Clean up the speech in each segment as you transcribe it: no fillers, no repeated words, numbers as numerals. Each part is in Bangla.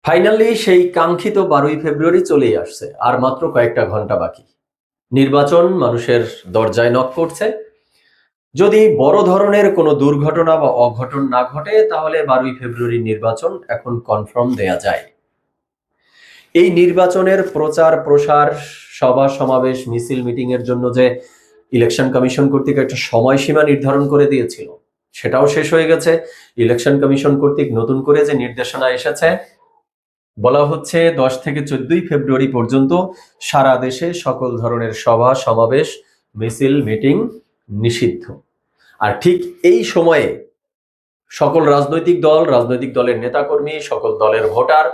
ফাইনালি সেই কাঙ্ক্ষিত 12ই ফেব্রুয়ারি চলেই আসছে, আর মাত্র কয়েকটা ঘন্টা বাকি। নির্বাচন মানুষের দরজায় নক করছে। যদি বড় ধরনের কোনো দুর্ঘটনা বা অঘটন না ঘটে, তাহলে 12ই ফেব্রুয়ারি নির্বাচন এখন কনফার্ম দেয়া যায়। এই নির্বাচনের প্রচার প্রসার, সভা সমাবেশ, মিছিল মিটিং এর জন্য যে ইলেকশন কমিশন কর্তৃক একটা সময়সীমা নির্ধারণ করে দিয়েছিল, সেটাও শেষ হয়ে গেছে। ইলেকশন কমিশন কর্তৃক নতুন করে যে নির্দেশনা এসেছে, বলা হচ্ছে 10 থেকে 14ই ফেব্রুয়ারি পর্যন্ত সারা দেশে সকল ধরনের সভা সমাবেশ, মিছিল মিটিং নিষিদ্ধ। আর ঠিক এই সময়ে সকল রাজনৈতিক দল, রাজনৈতিক দলের নেতাকর্মী, সকল দলের ভোটার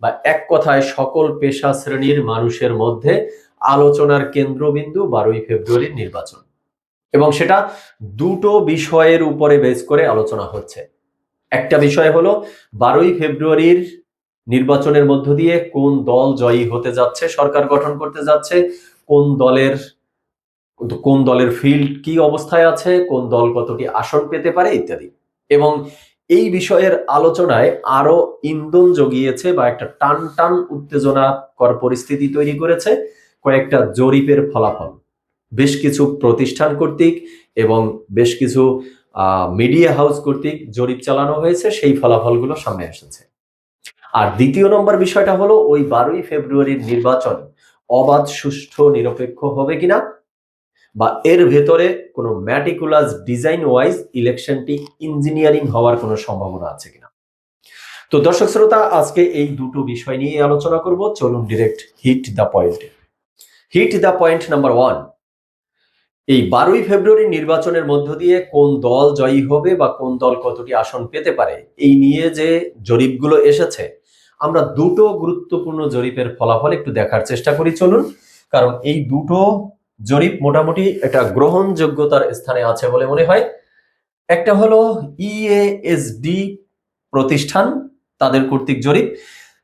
বা এক কথায় সকল পেশা শ্রেণীর মানুষের মধ্যে আলোচনার কেন্দ্রবিন্দু 12ই ফেব্রুয়ারির নির্বাচন। এবং সেটা দুটো বিষয়ের উপরে বেস করে আলোচনা হচ্ছে। একটা বিষয় হলো 12ই ফেব্রুয়ারির নির্বাচনের মধ্য দিয়ে কোন দল জয়ী হতে যাচ্ছে, সরকার গঠন করতে যাচ্ছে, কোন দলের ফিল্ড কি অবস্থায় আছে, কোন দল কতটি আসন পেতে পারে ইত্যাদি। এবং এই বিষয়ের আলোচনায় আরো ইন্ধন জুগিয়েছে বা একটা টান টান উত্তেজনাকর পরিস্থিতি তৈরি করেছে কয়েকটা জরিপের ফলাফল। বেশ কিছু প্রতিষ্ঠান কর্তৃক এবং বেশ কিছু মিডিয়া হাউস কর্তৃক জরিপ চালানো হয়েছে, সেই ফলাফলগুলো সামনে এসেছে। আর দ্বিতীয় নম্বর বিষয়টা হলো ওই 12ই ফেব্রুয়ারির নির্বাচন অবাধ, সুষ্ঠু, নিরপেক্ষ হবে কিনা, বা এর ভেতরে কোনো ম্যাটিকুলাস ডিজাইন ওয়াইজ ইলেকশনটি ইঞ্জিনিয়ারিং হওয়ার কোনো সম্ভাবনা আছে কিনা। তো দর্শক শ্রোতা, আজকে এই দুটো বিষয় নিয়ে আলোচনা করব। চলুন ডিরেক্ট হিট দ্য পয়েন্টে। হিট দ্য পয়েন্ট নাম্বার 1, এই 12ই ফেব্রুয়ারি নির্বাচনের মধ্য দিয়ে কোন দল জয়ী হবে বা কোন দল কতটি আসন পেতে পারে, এই নিয়ে যে জরিপগুলো এসেছে, আমরা দুটো গুরুত্বপূর্ণ জরিপের ফলাফল একটু দেখার চেষ্টা করি। চলুন, কারণ এই দুটো জরিপ মোটামুটি একটা গ্রহণযোগ্যতার স্থানে আছে বলে মনে হয়। একটা হলো ইএএসডি প্রতিষ্ঠান, তাদের কর্তৃক জরিপ।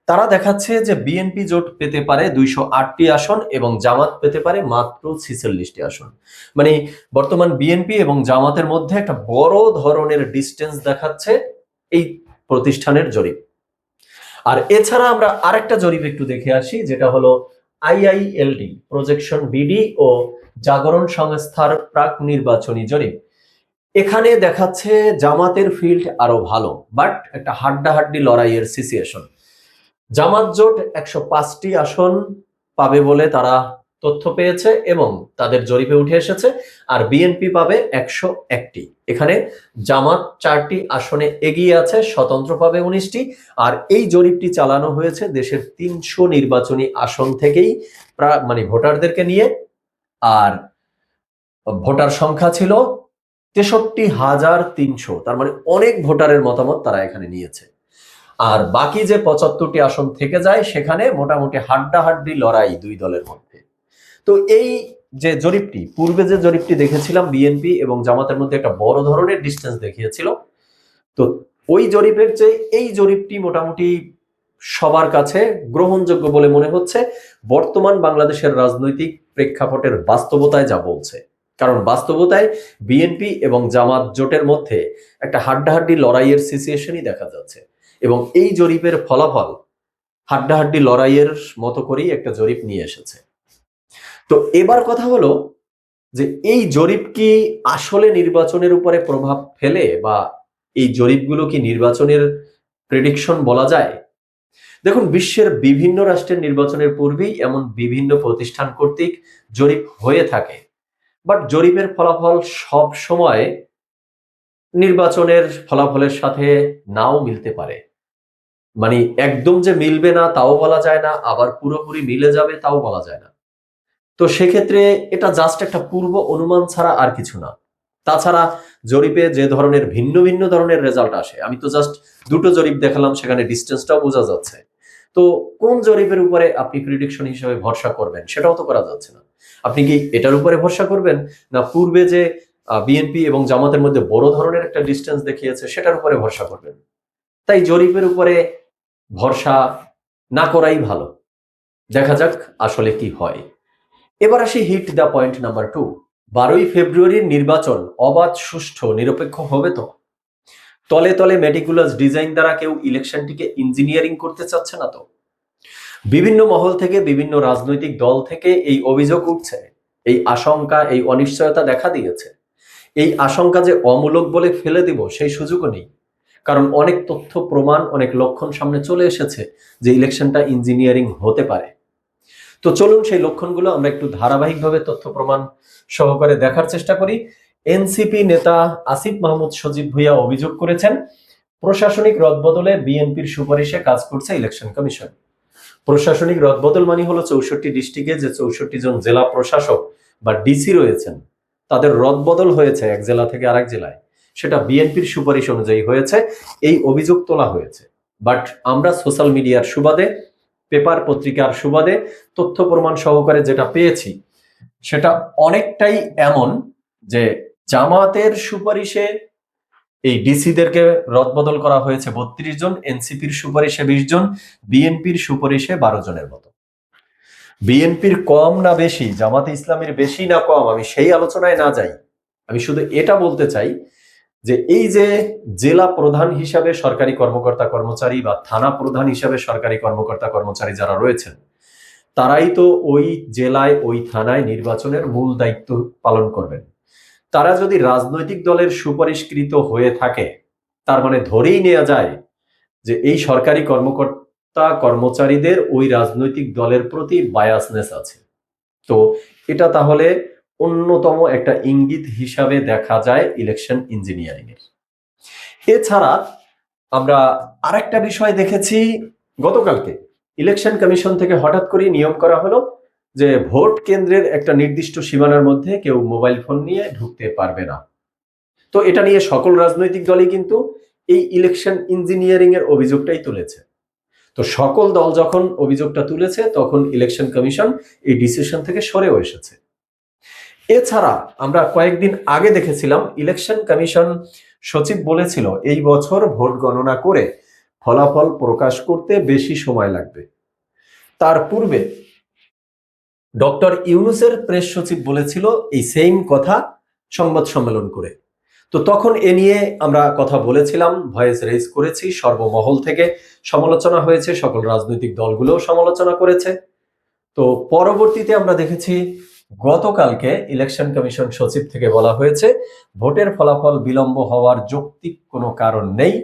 তারা দেখাচ্ছে যে বিএনপি জোট পেতে পারে 208টি আসন এবং জামাত পেতে পারে মাত্র 46টি আসন। মানে বর্তমান বিএনপি এবং জামাতের মধ্যে একটা বড় ধরনের ডিস্টেন্স দেখাচ্ছে এই প্রতিষ্ঠানের জরিপ। আর এছাড়া আমরা আরেকটা জরিপ একটু দেখে আসি, যেটা হলো আইআইএলডি প্রজেকশন বিডি ও জাগরণ সংস্থার প্রাক নির্বাচনী জরিপ। এখানে দেখাচ্ছে জামাতের ফিল্ড আরো ভালো, বাট একটা হাড্ডাহাড্ডি লড়াইয়ের সিচুয়েশন। জামাত জোট 105টি আসন পাবে বলে তারা তথ্য পেয়েছে এবং তাদের জরিপে উঠে এসেছে, আর বিএনপি পাবে 101টি। এখানে জামাত 4টি আসনে এগিয়ে আছে, স্বতন্ত্র পাবে 19টি। আর এই জরিপটি চালানো হয়েছে দেশের 300 নির্বাচনী আসন থেকেই, মানে ভোটারদেরকে নিয়ে। আর ভোটার সংখ্যা ছিল 63,300, তার মানে অনেক ভোটারের মতামত তারা এখানে নিয়েছে। আর বাকি যে 75টি আসন থেকে যায়, সেখানে মোটামুটি হাড্ডাহাড্ডি লড়াই দুই দলের মধ্যে। তো এই যে জরিপটি, পূর্বে যে জরিপটি দেখেছিলাম বিএনপি এবং জামাতের মধ্যে একটা বড় ধরনের ডিস্টেন্স দেখিয়েছিল, তো ওই জরিপের চেয়ে এই জরিপটি মোটামুটি সবার কাছে গ্রহণযোগ্য বলে মনে হচ্ছে বর্তমান বাংলাদেশের রাজনৈতিক প্রেক্ষাপটের বাস্তবতায় যা বলছে। কারণ বাস্তবতায় বিএনপি এবং জামাত জোটের মধ্যে একটা হাড্ডাহাড্ডি লড়াইয়ের সিচুয়েশনই দেখা যাচ্ছে এবং এই জরিপের ফলাফল হাড্ডাহাড্ডি লড়াইয়ের মতো করেই একটা জরিপ নিয়ে এসেছে। তো এবার কথা হলো যে এই জরিপ কি আসলে নির্বাচনের উপরে প্রভাব ফেলে, বা এই জরিপগুলো কি নির্বাচনের প্রেডিকশন বলা যায়? দেখুন, বিশ্বের বিভিন্ন রাষ্ট্রের নির্বাচনের পূর্বেই এমন বিভিন্ন প্রতিষ্ঠান কর্তৃক জরিপ হয়ে থাকে, বাট জরিপের ফলাফল সব সময় নির্বাচনের ফলাফলের সাথে নাও মিলতে পারে। মানে একদম যে মিলবে না তাও বলা যায় না, আবার পুরোপুরি মিলে যাবে তাও বলা যায় না। তো সেক্ষেত্রে এটা জাস্ট একটা পূর্ব অনুমান ছাড়া আর কিছু না। তাছাড়া জরিপে যে ধরনের ভিন্ন ভিন্ন ধরনের রেজাল্ট আসে, আমি তো জাস্ট দুটো জরিপ দেখালাম, সেখানে ডিস্টেন্সটাও বোঝা যাচ্ছে। তো কোন জরিপের উপরে আপনি প্রেডিকশন হিসেবে ভরসা করবেন সেটাও তো করা যাচ্ছে না। আপনি কি এটার উপরে ভরসা করবেন, না পূর্বে যে বিএনপি এবং জামাতের মধ্যে বড় ধরনের একটা ডিস্টেন্স দেখিয়েছে সেটার উপরে ভরসা করবেন? তাই জরিপের উপরে ভরসা না করাই ভালো। দেখা যাক আসলে কি হয়। এবার আসি হিট দ্য পয়েন্ট নাম্বার 2। 12ই ফেব্রুয়ারির নির্বাচন অবাধ, সুষ্ঠু, নিরপেক্ষ হবে তো? তলে তলে মেটিকুলাস ডিজাইন দ্বারা কেউ ইলেকশনটিকে ইঞ্জিনিয়ারিং করতে চাচ্ছে না তো? বিভিন্ন মহল থেকে, বিভিন্ন রাজনৈতিক দল থেকে এই অভিযোগ উঠছে, এই আশঙ্কা, এই অনিশ্চয়তা দেখা দিয়েছে। এই আশঙ্কা যে অমূলক বলে ফেলে দিব সেই সুযোগও নেই, কারণ অনেক তথ্য প্রমাণ, অনেক লক্ষণ সামনে চলে এসেছে যে ইলেকশনটা ইঞ্জিনিয়ারিং হতে পারে। তো চলুন সেই লক্ষণগুলো আমরা একটু ধারাবাহিকভাবে তথ্য প্রমাণ সহকারে দেখার চেষ্টা করি। এনসিপি নেতা আসিফ মাহমুদ সজীব ভুঁইয়া অভিযোগ করেছেন, প্রশাসনিক রদবদলে বিএনপির সুপারিশে কাজ করছে ইলেকশন কমিশন। প্রশাসনিক রদবদল মানে হলো 64 ডিস্ট্রিক্টে যে 64 জন জেলা প্রশাসক বা ডিসি রয়েছেন তাদের রদবদল হয়েছে এক জেলা থেকে আরেক জেলায়, সেটা বিএনপির সুপারিশ অনুযায়ী হয়েছে, এই অভিযোগ তোলা হয়েছে। বাট আমরা সোশ্যাল মিডিয়ার সুবাদে, পেপার পত্রিকার সুবাদে তথ্য প্রমাণ সহকারে যেটা পেয়েছি সেটা অনেকটাই এমন যে জামাতের সুপারিশে এই ডিসিদেরকে রদবদল করা হয়েছে 32 জন, এনসিপির সুপারিশে 20 জন, বিএনপির সুপারিশে 12 জনের মতো। বিএনপির কম না বেশি, জামাতে ইসলামের বেশি না কম, আমি সেই আলোচনায় না যাই। আমি শুধু এটা বলতে চাই যে এই যে জেলা প্রধান হিসাবে সরকারি কর্মকর্তা কর্মচারী বা থানা প্রধান হিসাবে সরকারি কর্মকর্তা কর্মচারী যারা রয়েছেন, তারাই তো ওই জেলায়, ওই থানায় নির্বাচনের মূল দায়িত্ব পালন করবেন। তারা যদি রাজনৈতিক দলের সুপারিশকৃত হয়ে থাকে, তার মানে ধরেই নেওয়া যায় যে এই সরকারি কর্মকর্তা কর্মচারীদের ওই রাজনৈতিক দলের প্রতি বায়াসনেস আছে। তো এটা তাহলে অন্যতম একটা ইঙ্গিত হিসাবে দেখা যায় ইলেকশন ইঞ্জিনিয়ারিং এর। এছাড়া আমরা আরেকটা বিষয় দেখেছি, গতকালকে ইলেকশন কমিশন থেকে হঠাৎ করে নিয়ম করা হলো যে ভোট কেন্দ্রের একটা নির্দিষ্ট সীমানার মধ্যে কেউ মোবাইল ফোন নিয়ে ঢুকতে পারবে না। তো এটা নিয়ে সকল রাজনৈতিক দলই কিন্তু এই ইলেকশন ইঞ্জিনিয়ারিং এর অভিযোগটাই তুলেছে। তো সকল দল যখন অভিযোগটা তুলেছে তখন ইলেকশন কমিশন এই ডিসিশন থেকে সরেও এসেছে। এছাড়া আমরা কয়েকদিন আগে দেখেছিলাম ইলেকশন কমিশন সচিব বলেছিল এই বছর ভোট গণনা করে ফলাফল প্রকাশ করতে বেশি সময় লাগবে। তার পূর্বে ডক্টর ইউনূসের প্রেস সচিব বলেছিল এই সেম কথা সংবাদ সম্মেলন করে। তো তখন এ নিয়ে আমরা কথা বলেছিলাম, ভয়েস রেজ করেছি, সর্বমহল থেকে সমালোচনা হয়েছে, সকল রাজনৈতিক দলগুলোও সমালোচনা করেছে। তো পরবর্তীতে আমরা দেখেছি গতকালকে ইলেকশন কমিশন সচিব থেকে বলা হয়েছে ভোটের ফলাফল বিলম্ব হওয়ার যৌক্তিক কোনো কারণ নেই,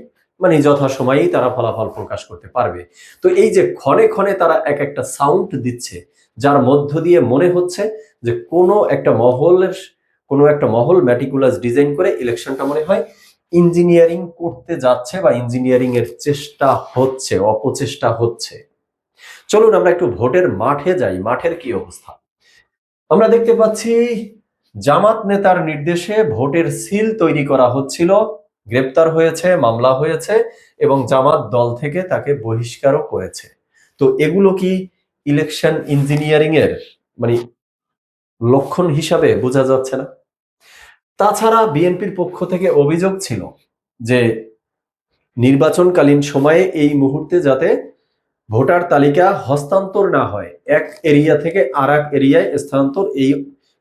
মানে যথাসময়েই তারা ফলাফল প্রকাশ করতে পারবে। তো এই যে ক্ষণে ক্ষণে তারা এক একটা সাউন্ড দিচ্ছে, যার মধ্য দিয়ে মনে হচ্ছে যে কোনো একটা মহল ম্যাটিকুলাস ডিজাইন করে ইলেকশনটা মনে হয় ইঞ্জিনিয়ারিং করতে যাচ্ছে বা ইঞ্জিনিয়ারিং এর চেষ্টা হচ্ছে, অপচেষ্টা হচ্ছে। চলুন আমরা একটু ভোটের মাঠে যাই, মাঠের কি অবস্থা। আমরা দেখতে পাচ্ছি জামাত নেতার নির্দেশে ভোটের সিল তৈরি করা হচ্ছিল, গ্রেপ্তার হয়েছে, মামলা হয়েছে এবং জামাত দল থেকে তাকে বহিষ্কারও করেছে। তো এগুলো কি ইলেকশন ইঞ্জিনিয়ারিং এর মানে লক্ষণ হিসাবে বোঝা যাচ্ছে না? তাছাড়া বিএনপির পক্ষ থেকে অভিযোগ ছিল যে নির্বাচনকালীন সময়ে এই মুহূর্তে যাতে ভোটার তালিকা হস্তান্তর না হয়, এক এরিয়া থেকে আর এক এরিয়ায় স্থানান্তর, এই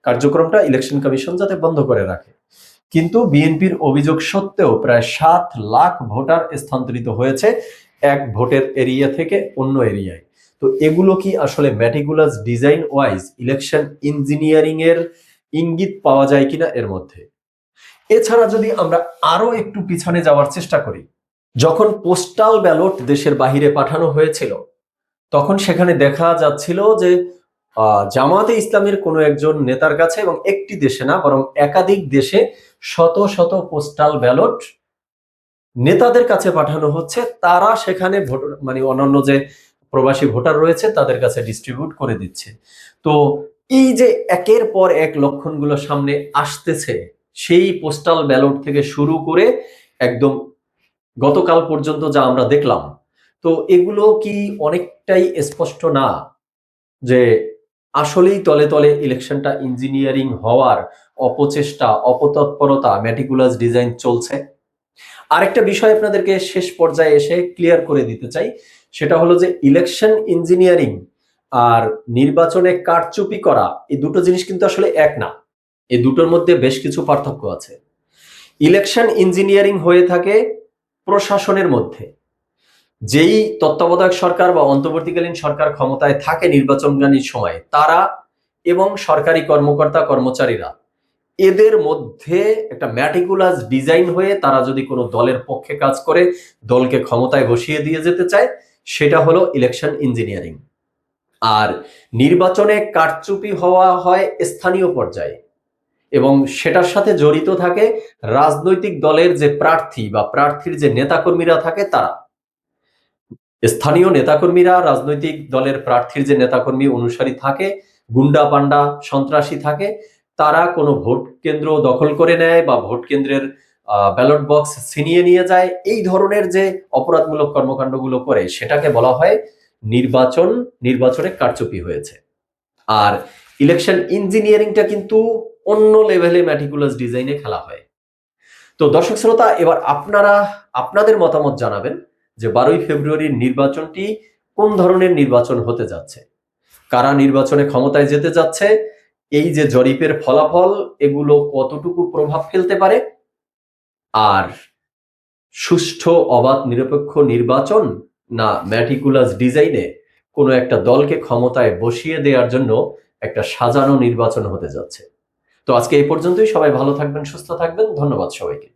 কার্যক্রমটা ইলেকশন কমিশন যাতে বন্ধ করে রাখে। কিন্তু বিএনপির অভিযোগ সত্ত্বেও প্রায় 7 লাখ ভোটার স্থানান্তরিত হয়েছে এক ভোটের এরিয়া থেকে অন্য এরিয়ায়। তো এগুলো কি আসলে meticulous design wise election engineering এর ইঙ্গিত পাওয়া যায় কিনা এর মধ্যে? এছাড়া যদি আমরা আরো একটু পিছনে যাওয়ার চেষ্টা করি, যখন পোস্টাল ব্যালট দেশের বাহিরে পাঠানো হয়েছিল তখন সেখানে দেখা যাচ্ছিল যে জামাতে ইসলামের কোনো একজন নেতার কাছে, এবং একটি দেশে না বরং একাধিক দেশে শত শত পোস্টাল ব্যালট নেতাদের কাছে পাঠানো হচ্ছে, তারা সেখানে ভোটার মানে অন্যান্য যে প্রবাসী ভোটার রয়েছে তাদের কাছে ডিস্ট্রিবিউট করে দিচ্ছে। তো এই যে একের পর এক লক্ষণগুলো সামনে আসতেছে, সেই পোস্টাল ব্যালট থেকে শুরু করে একদম গতকাল পর্যন্ত যা আমরা দেখলাম, তো এগুলো কি অনেকটাই স্পষ্ট না যে আসলেই তলে তলে ইলেকশনটা ইঞ্জিনিয়ারিং হওয়ার অপচেষ্টা, অপতৎপরতা, ম্যাটিকুলাস ডিজাইন চলছে? আরেকটা বিষয় আপনাদেরকে শেষ পর্যায়ে এসে ক্লিয়ার করে দিতে চাই, সেটা হলো যে ইলেকশন ইঞ্জিনিয়ারিং আর নির্বাচনে কারচুপি করা এই দুটো জিনিস কিন্তু আসলে এক না, এই দুটোর মধ্যে বেশ কিছু পার্থক্য আছে। ইলেকশন ইঞ্জিনিয়ারিং হয়ে থাকে প্রশাসনের মধ্যে যেই তত্ত্বাবধায়ক সরকার বা অন্তর্বর্তীকালীন সরকার ক্ষমতায় থাকে নির্বাচনকালীন সময়, তারা এবং সরকারি কর্মকর্তা কর্মচারীরা এদের মধ্যে একটা ম্যাটিকুলাস ডিজাইন হয়ে তারা যদি কোনো দলের পক্ষে কাজ করে দলকে ক্ষমতায় বসিয়ে দিয়ে যেতে চায়, সেটা হলো ইলেকশন ইঞ্জিনিয়ারিং। আর নির্বাচনে কারচুপি হওয়া হয় স্থানীয় পর্যায়ে, এবং সেটার সাথে জড়িত থাকে রাজনৈতিক দলের যে প্রার্থী বা প্রার্থীর যে নেতাকর্মীরা থাকে তারা। স্থানীয় নেতাকর্মীরা রাজনৈতিক দলের প্রার্থীর যে নেতাকর্মী অনুসারী থাকে, গুন্ডা পান্ডা সন্ত্রাসী থাকে, তারা কোনো ভোট কেন্দ্র দখল করে নেয় বা ভোট কেন্দ্রের ব্যালট বক্স ছিনিয়ে নিয়ে যায়, এই ধরনের যে অপরাধমূলক কর্মকাণ্ডগুলো করে সেটাকে বলা হয় নির্বাচনে কারচুপি হয়েছে। আর ইলেকশন ইঞ্জিনিয়ারিংটা কিন্তু অন্য লেভেলে ম্যাটিকুলাস ডিজাইনে খেলা হয়। তো দর্শক শ্রোতা, এবার আপনারা আপনাদের মতামত জানাবেন যে 12ই ফেব্রুয়ারির নির্বাচনটি কোন ধরনের নির্বাচন হতে যাচ্ছে, কারা নির্বাচনে ক্ষমতায় যেতে যাচ্ছে, এই যে জরিপের ফলাফল এগুলো কতটুকু প্রভাব ফেলতে পারে, আর সুষ্ঠু অবাধ নিরপেক্ষ নির্বাচন না ম্যাটিকুলাস ডিজাইনে কোনো একটা দলকে ক্ষমতায় বসিয়ে দেওয়ার জন্য একটা সাজানো নির্বাচন হতে যাচ্ছে। তো আজকে এই পর্যন্তই। সবাই ভালো থাকবেন, সুস্থ থাকবেন। ধন্যবাদ সবাইকে।